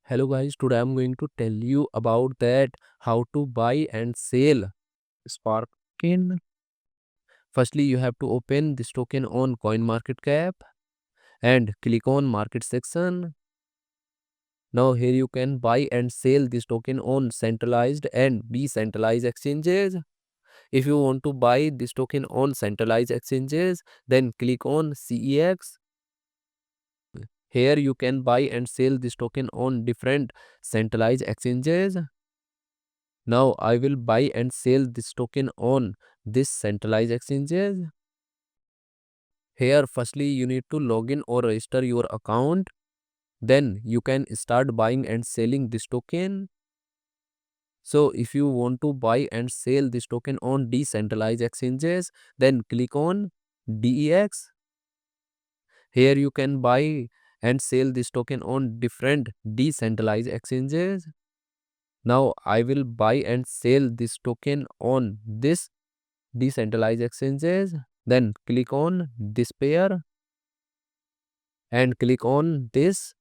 Hello guys, today I'm going to tell you about that how to buy and sell Spark token. Firstly, you have to open this token on CoinMarketCap and click on market section. Now here you can buy and sell this token on centralized and decentralized exchanges. If you want to buy this token on centralized exchanges, then click on CEX. Here you can buy and sell this token on different centralized exchanges. Now I will buy and sell this token on this centralized exchanges. Here firstly you need to log in or register your account. Then you can start buying and selling this token. So if you want to buy and sell this token on decentralized exchanges, then click on DEX. Here you can buy and sell this token on different decentralized exchanges. Now I will buy and sell this token on this decentralized exchanges. Then click on this pair and click on this.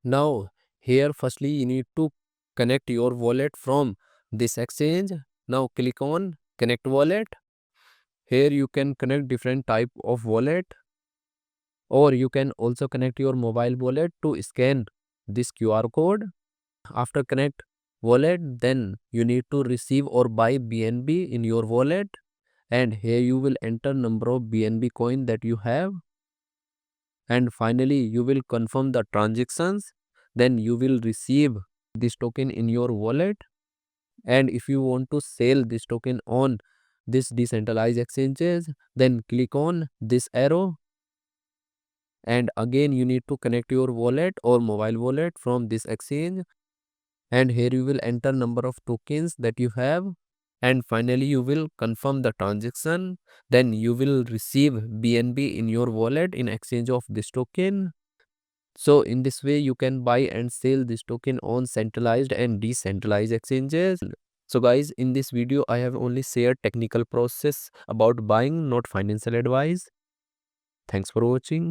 Now here firstly you need to connect your wallet from this exchange. Now click on connect wallet. Here you can connect different type of wallet, or you can also connect your mobile wallet to scan this QR code. After connect wallet, then you need to receive or buy BNB in your wallet, and here you will enter number of BNB coin that you have, and finally you will confirm the transactions. Then you will receive this token in your wallet. And if you want to sell this token on this decentralized exchanges, then click on this arrow, and again you need to connect your wallet or mobile wallet from this exchange, and here you will enter number of tokens that you have, and finally you will confirm the transaction. Then you will receive BNB in your wallet in exchange of this token. So in this way you can buy and sell this token on centralized and decentralized exchanges. So guys, in this video I have only shared technical process about buying, not financial advice. Thanks for watching.